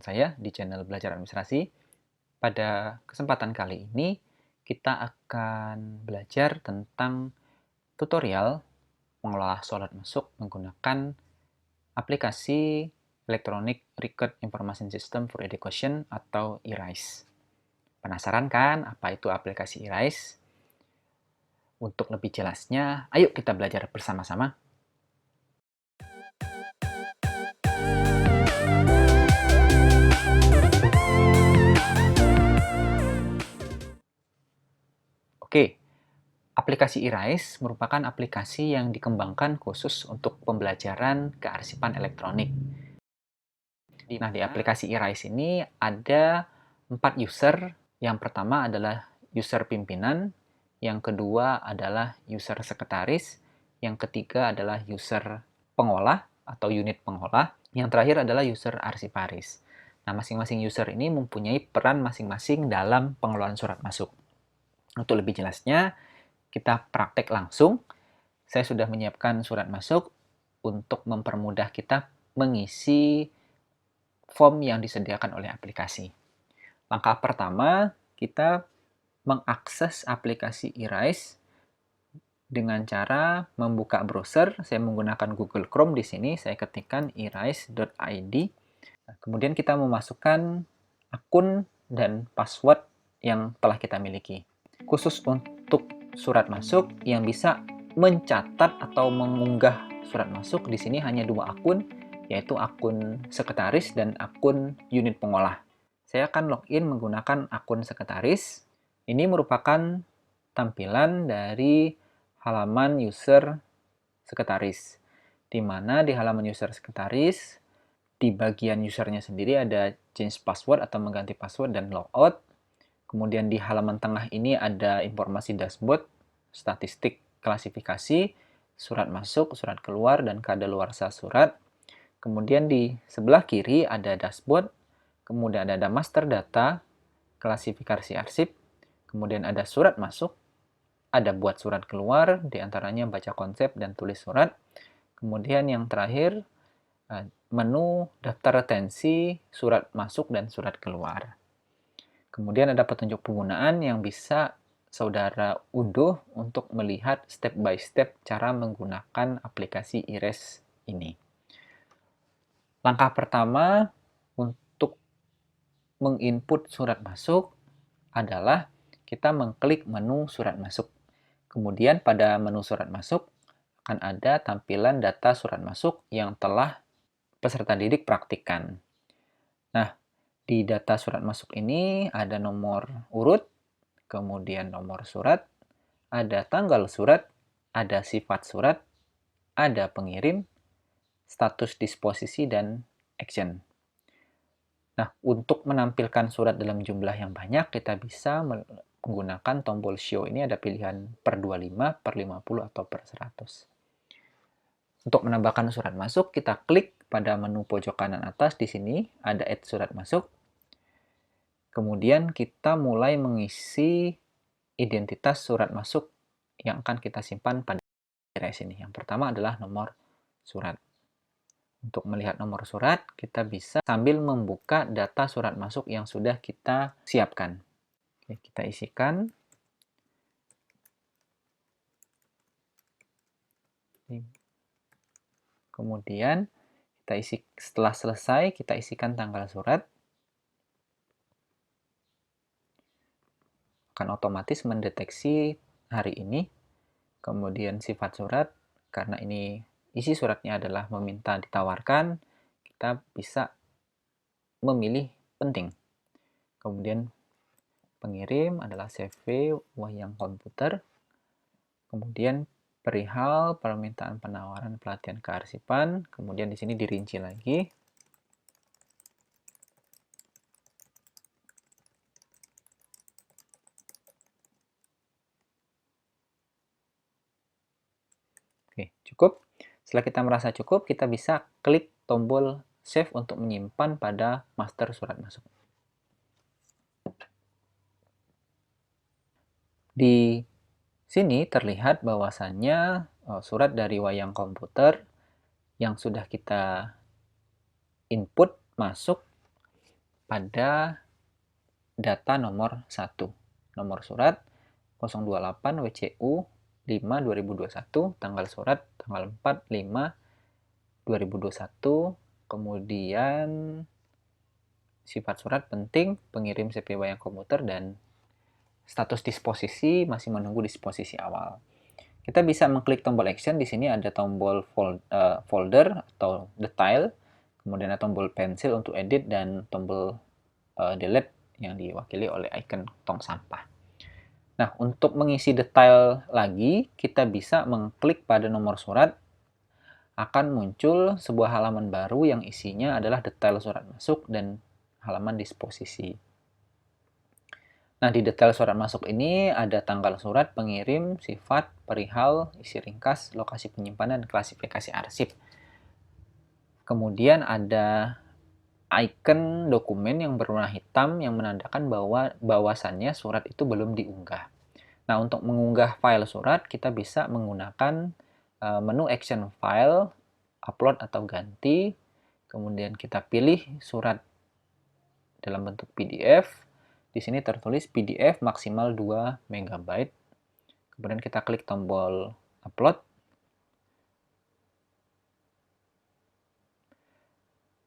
saya di channel Belajar Administrasi. Pada kesempatan kali ini, kita akan belajar tentang tutorial mengolah surat masuk menggunakan aplikasi Electronic Record Information System for Education atau ERISE. Penasaran kan apa itu aplikasi ERISE? Untuk lebih jelasnya, ayo kita belajar bersama-sama. Oke, aplikasi ERISE merupakan aplikasi yang dikembangkan khusus untuk pembelajaran kearsipan elektronik. Nah, di aplikasi ERISE ini ada 4 user. Yang pertama adalah user pimpinan, yang kedua adalah user sekretaris, yang ketiga adalah user pengolah atau unit pengolah, yang terakhir adalah user arsiparis. Nah, masing-masing user ini mempunyai peran masing-masing dalam pengelolaan surat masuk. Untuk lebih jelasnya, kita praktek langsung. Saya sudah menyiapkan surat masuk untuk mempermudah kita mengisi form yang disediakan oleh aplikasi. Langkah pertama, kita mengakses aplikasi ERISE dengan cara membuka browser. Saya menggunakan Google Chrome di sini. Saya ketikkan erise.id. Kemudian kita memasukkan akun dan password yang telah kita miliki. Khusus untuk surat masuk yang bisa mencatat atau mengunggah surat masuk, di sini hanya 2 akun, yaitu akun sekretaris dan akun unit pengolah. Saya akan login menggunakan akun sekretaris. Ini merupakan tampilan dari halaman user sekretaris, di mana di halaman user sekretaris, di bagian usernya sendiri ada change password atau mengganti password dan logout. Kemudian di halaman tengah ini ada informasi dashboard, statistik klasifikasi, surat masuk, surat keluar, dan kadaluarsa surat. Kemudian di sebelah kiri ada dashboard, kemudian ada master data, klasifikasi arsip, kemudian ada surat masuk, ada buat surat keluar, diantaranya baca konsep dan tulis surat. Kemudian yang terakhir, menu daftar retensi, surat masuk, dan surat keluar. Kemudian ada petunjuk penggunaan yang bisa saudara unduh untuk melihat step by step cara menggunakan aplikasi ERISE ini. Langkah pertama untuk menginput surat masuk adalah kita mengklik menu surat masuk. Kemudian pada menu surat masuk akan ada tampilan data surat masuk yang telah peserta didik praktikkan. Nah, di data surat masuk ini ada nomor urut, kemudian nomor surat, ada tanggal surat, ada sifat surat, ada pengirim, status disposisi, dan action. Nah, untuk menampilkan surat dalam jumlah yang banyak, kita bisa menggunakan tombol show. Ini ada pilihan per 25, per 50, atau per 100. Untuk menambahkan surat masuk, kita klik pada menu pojok kanan atas di sini, ada add surat masuk. Kemudian kita mulai mengisi identitas surat masuk yang akan kita simpan pada ERISE ini. Yang pertama adalah nomor surat. Untuk melihat nomor surat, kita bisa sambil membuka data surat masuk yang sudah kita siapkan. Oke, kita isikan. Kemudian kita isi, setelah selesai, kita isikan tanggal surat. Akan otomatis mendeteksi hari ini. Kemudian sifat surat, karena ini isi suratnya adalah meminta ditawarkan, kita bisa memilih penting. Kemudian pengirim adalah CV wayang komputer. Kemudian perihal permintaan penawaran pelatihan kearsipan. Kemudian di sini dirinci lagi. Oke, cukup. Setelah kita merasa cukup, kita bisa klik tombol save untuk menyimpan pada master surat masuk. Di sini terlihat bahwasannya surat dari wayang komputer yang sudah kita input masuk pada data nomor 1. Nomor surat 028 WCU 5 2021, tanggal surat tanggal 4 5 2021, kemudian sifat surat penting, pengirim CPU wayang komputer, dan status disposisi masih menunggu disposisi awal. Kita bisa mengklik tombol action. Di sini ada tombol folder atau detail, kemudian ada tombol pensil untuk edit, dan tombol delete yang diwakili oleh icon tong sampah. Nah, untuk mengisi detail lagi, kita bisa mengklik pada nomor surat. Akan muncul sebuah halaman baru yang isinya adalah detail surat masuk dan halaman disposisi. Nah, di detail surat masuk ini ada tanggal surat, pengirim, sifat, perihal, isi ringkas, lokasi penyimpanan, dan klasifikasi arsip. Kemudian ada icon dokumen yang berwarna hitam yang menandakan bahwasannya surat itu belum diunggah. Nah, untuk mengunggah file surat, kita bisa menggunakan menu action file, upload atau ganti, kemudian kita pilih surat dalam bentuk PDF. Di sini tertulis PDF maksimal 2 MB. Kemudian kita klik tombol upload.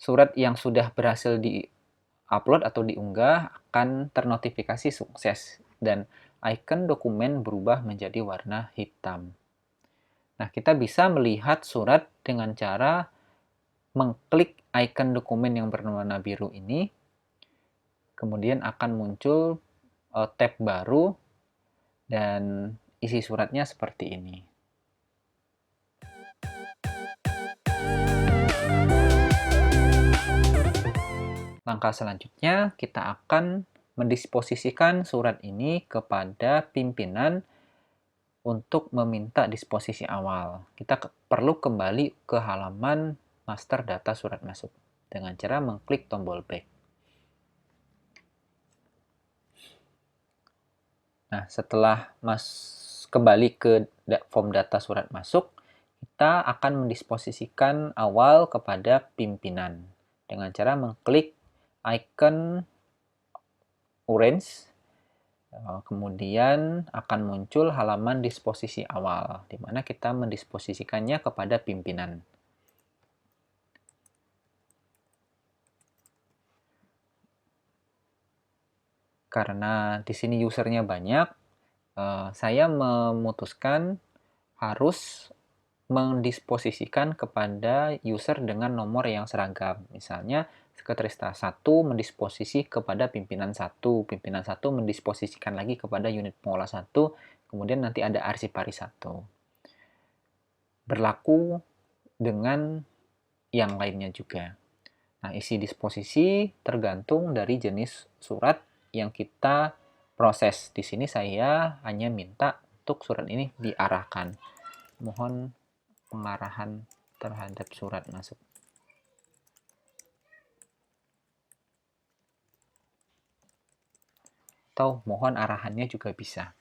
Surat yang sudah berhasil di-upload atau diunggah akan ternotifikasi sukses dan icon dokumen berubah menjadi warna hitam. Nah, kita bisa melihat surat dengan cara mengklik icon dokumen yang berwarna biru ini, kemudian akan muncul tab baru dan isi suratnya seperti ini. Langkah selanjutnya, kita akan mendisposisikan surat ini kepada pimpinan untuk meminta disposisi awal. Kita perlu kembali ke halaman master data surat masuk dengan cara mengklik tombol back. Nah, setelah kembali ke form data surat masuk, kita akan mendisposisikan awal kepada pimpinan dengan cara mengklik icon orange. Kemudian akan muncul halaman disposisi awal, di mana kita mendisposisikannya kepada pimpinan. Karena di sini usernya banyak, saya memutuskan harus mendisposisikan kepada user dengan nomor yang seragam. Misalnya, Sekretaris 1 mendisposisi kepada pimpinan 1, pimpinan 1 mendisposisikan lagi kepada unit pengolah 1, kemudian nanti ada arsiparis 1. Berlaku dengan yang lainnya juga. Nah, isi disposisi tergantung dari jenis surat yang kita proses. Di sini saya hanya minta untuk surat ini diarahkan. Mohon pengarahan terhadap surat masuk. Atau mohon arahannya juga bisa.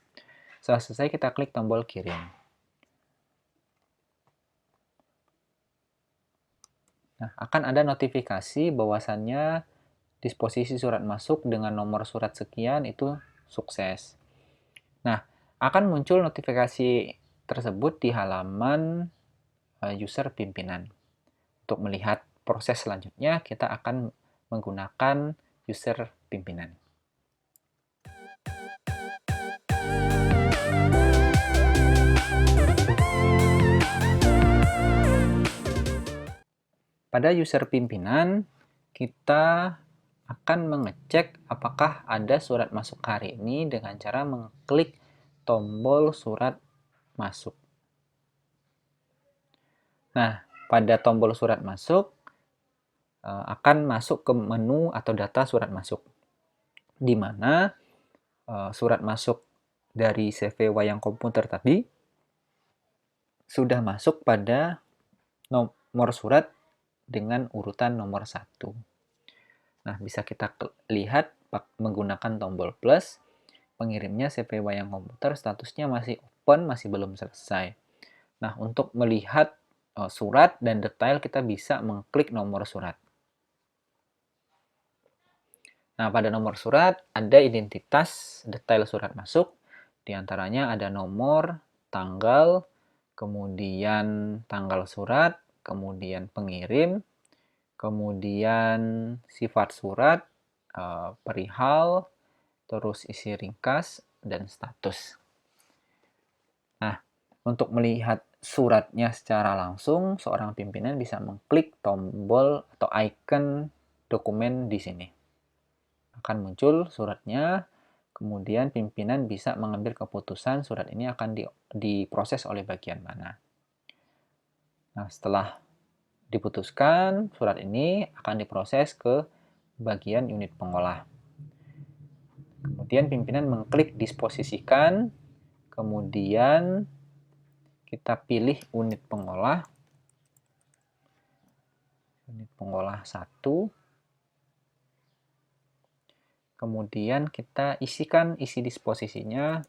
Setelah selesai, kita klik tombol kirim. Nah, akan ada notifikasi bahwasannya disposisi surat masuk dengan nomor surat sekian itu sukses. Nah, akan muncul notifikasi tersebut di halaman user pimpinan. Untuk melihat proses selanjutnya, kita akan menggunakan user pimpinan. Pada user pimpinan, kita akan mengecek apakah ada surat masuk hari ini dengan cara mengklik tombol surat masuk. Nah, pada tombol surat masuk, akan masuk ke menu atau data surat masuk, di mana surat masuk dari CV wayang komputer tadi sudah masuk pada nomor surat dengan urutan nomor 1. Nah, bisa kita lihat menggunakan tombol plus, pengirimnya CV wayang komputer, statusnya masih open, masih belum selesai. Nah, untuk melihat surat dan detail, kita bisa mengklik nomor surat. Nah, pada nomor surat ada identitas detail surat masuk, di antaranya ada nomor, tanggal, kemudian tanggal surat, kemudian pengirim, kemudian sifat surat, perihal, terus isi ringkas, dan status. Nah, untuk melihat suratnya secara langsung, seorang pimpinan bisa mengklik tombol atau icon dokumen di sini. Akan muncul suratnya, kemudian pimpinan bisa mengambil keputusan surat ini akan diproses oleh bagian mana. Nah, setelah diputuskan, surat ini akan diproses ke bagian unit pengolah. Kemudian pimpinan mengklik disposisikan, kemudian kita pilih unit pengolah 1, kemudian kita isikan isi disposisinya.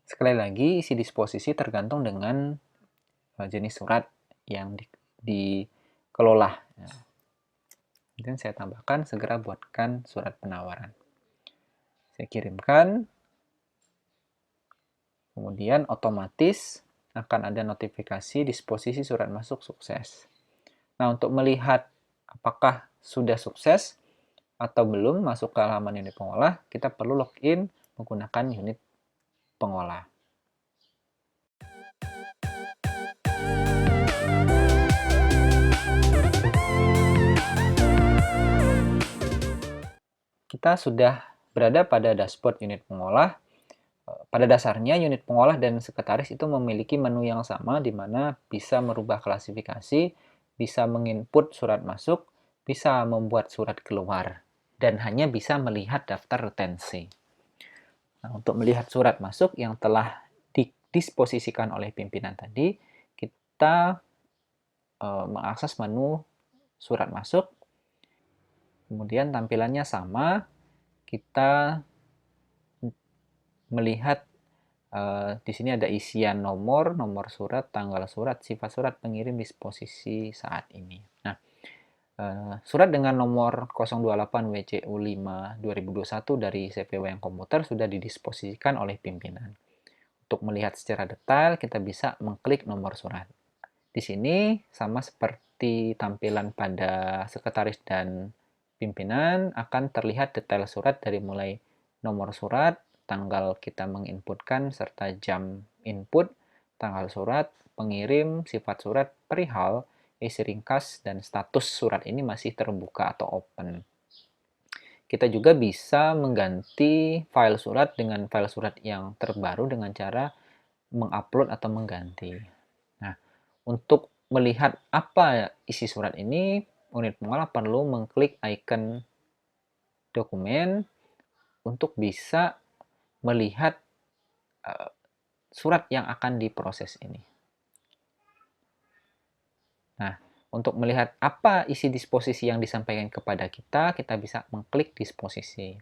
Sekali lagi, isi disposisi tergantung dengan jenis surat yang dikelola. Kemudian saya tambahkan, segera buatkan surat penawaran. Saya kirimkan, kemudian otomatis akan ada notifikasi disposisi surat masuk sukses. Nah, untuk melihat apakah sudah sukses atau belum masuk ke halaman unit pengolah, kita perlu login menggunakan unit pengolah. Kita sudah berada pada dashboard unit pengolah. Pada dasarnya, unit pengolah dan sekretaris itu memiliki menu yang sama, di mana bisa merubah klasifikasi, bisa menginput surat masuk, bisa membuat surat keluar, dan hanya bisa melihat daftar retensi. Nah, untuk melihat surat masuk yang telah didisposisikan oleh pimpinan tadi, kita mengakses menu surat masuk, kemudian tampilannya sama, kita melihat di sini ada isian nomor surat, tanggal surat, sifat surat, pengirim, disposisi saat ini. Nah, surat dengan nomor 028 WCU 5 2021 dari CP Wayang Komputer sudah didisposisikan oleh pimpinan. Untuk melihat secara detail, kita bisa mengklik nomor surat. Di sini sama seperti tampilan pada sekretaris dan pimpinan, akan terlihat detail surat dari mulai nomor surat, tanggal kita menginputkan, serta jam input, tanggal surat, pengirim, sifat surat, perihal, isi ringkas, dan status surat ini masih terbuka atau open. Kita juga bisa mengganti file surat dengan file surat yang terbaru dengan cara mengupload atau mengganti. Nah, untuk melihat apa isi surat ini, unit pengolah perlu mengklik icon dokumen untuk bisa melihat surat yang akan diproses ini. Nah, untuk melihat apa isi disposisi yang disampaikan kepada kita, kita bisa mengklik disposisi.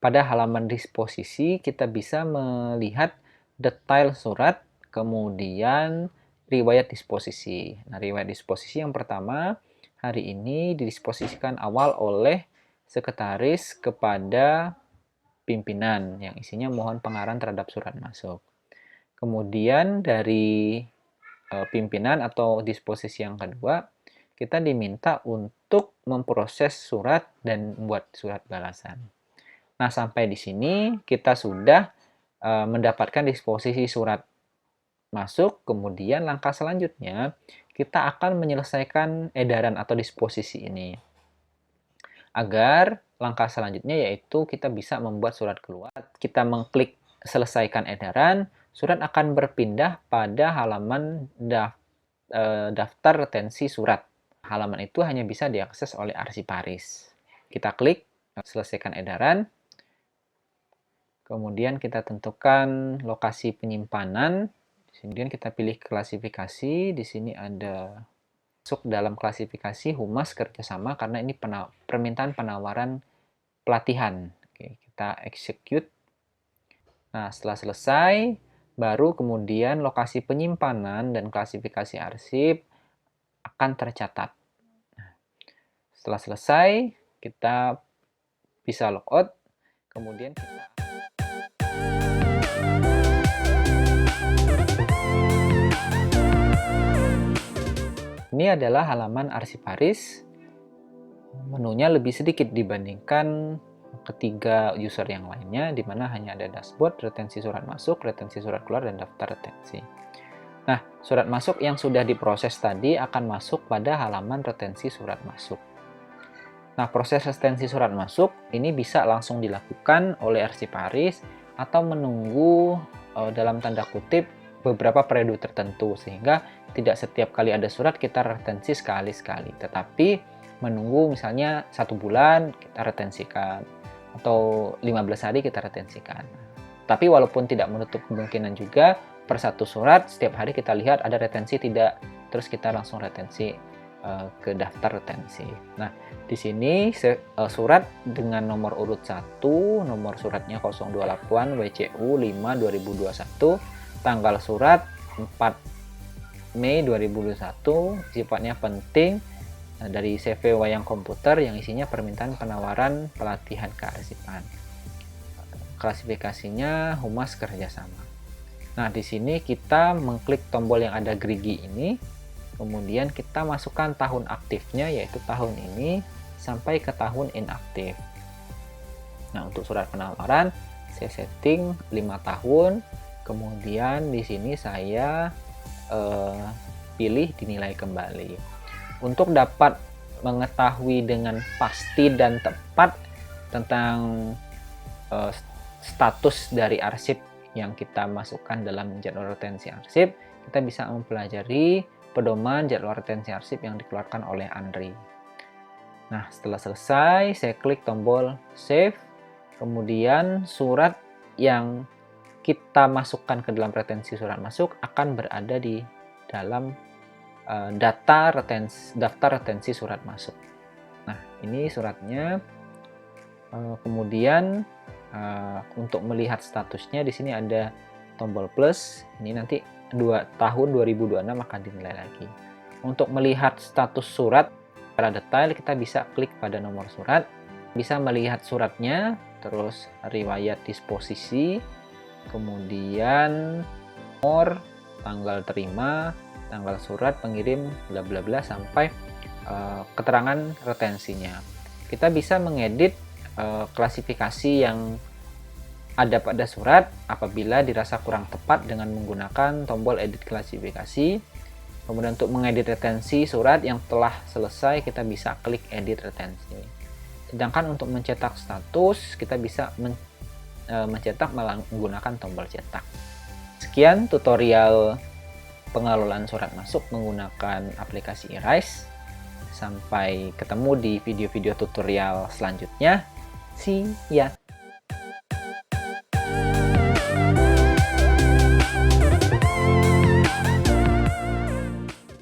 Pada halaman disposisi, kita bisa melihat detail surat, kemudian riwayat disposisi. Nah, riwayat disposisi yang pertama, hari ini didisposisikan awal oleh sekretaris kepada pimpinan, yang isinya mohon pengarahan terhadap surat masuk. Kemudian dari pimpinan atau disposisi yang kedua, kita diminta untuk memproses surat dan membuat surat balasan. Nah, sampai di sini kita sudah mendapatkan disposisi surat masuk, kemudian langkah selanjutnya kita akan menyelesaikan edaran atau disposisi ini. Agar langkah selanjutnya yaitu kita bisa membuat surat keluar. Kita mengklik selesaikan edaran, surat akan berpindah pada halaman daftar retensi surat. Halaman itu hanya bisa diakses oleh arsiparis. Kita klik selesaikan edaran, kemudian kita tentukan lokasi penyimpanan, kemudian kita pilih klasifikasi. Di sini ada masuk dalam klasifikasi humas kerjasama karena ini permintaan penawaran pelatihan. Oke, kita execute. Nah, setelah selesai, baru kemudian lokasi penyimpanan dan klasifikasi arsip akan tercatat. Setelah selesai, kita bisa logout, kemudian ini adalah halaman arsiparis. Menunya lebih sedikit dibandingkan ketiga user yang lainnya, di mana hanya ada dashboard, retensi surat masuk, retensi surat keluar, dan daftar retensi. Nah, surat masuk yang sudah diproses tadi akan masuk pada halaman retensi surat masuk. Nah, proses retensi surat masuk ini bisa langsung dilakukan oleh arsiparis atau menunggu dalam tanda kutip beberapa periode tertentu, sehingga tidak setiap kali ada surat kita retensi sekali-sekali, tetapi menunggu misalnya 1 bulan kita retensikan atau 15 hari kita retensikan. Tapi walaupun tidak menutup kemungkinan juga per satu surat setiap hari kita lihat ada retensi tidak, terus kita langsung retensi ke daftar retensi. Nah, di sini surat dengan nomor urut 1, nomor suratnya 028 WCU 5 2021, tanggal surat 4 Mei 2021, sifatnya penting, dari CV Wayang Komputer yang isinya permintaan penawaran pelatihan kearsipan. Klasifikasinya Humas Kerjasama. Nah, di sini kita mengklik tombol yang ada gerigi ini, kemudian kita masukkan tahun aktifnya, yaitu tahun ini sampai ke tahun inaktif. Nah, untuk surat penawaran saya setting 5 tahun, kemudian di sini saya pilih dinilai kembali. Untuk dapat mengetahui dengan pasti dan tepat tentang status dari arsip yang kita masukkan dalam jadwal retensi arsip, kita bisa mempelajari pedoman jadwal retensi arsip yang dikeluarkan oleh Andri. Nah, setelah selesai, saya klik tombol save, kemudian surat yang kita masukkan ke dalam retensi surat masuk akan berada di dalam daftar retensi surat masuk. Nah, ini suratnya. Kemudian untuk melihat statusnya di sini ada tombol plus. Ini nanti tahun 2026 akan dinilai lagi. Untuk melihat status surat secara detail, kita bisa klik pada nomor surat, bisa melihat suratnya, terus riwayat disposisi, kemudian nomor, tanggal terima, tanggal surat pengirim, bla bla bla, sampai keterangan retensinya. Kita bisa mengedit klasifikasi yang ada pada surat apabila dirasa kurang tepat dengan menggunakan tombol edit klasifikasi. Kemudian untuk mengedit retensi surat yang telah selesai, kita bisa klik edit retensi. Sedangkan untuk mencetak status, kita bisa mencetak menggunakan tombol cetak. Sekian tutorial pengelolaan surat masuk menggunakan aplikasi Irise. Sampai ketemu di video-video tutorial selanjutnya. See ya!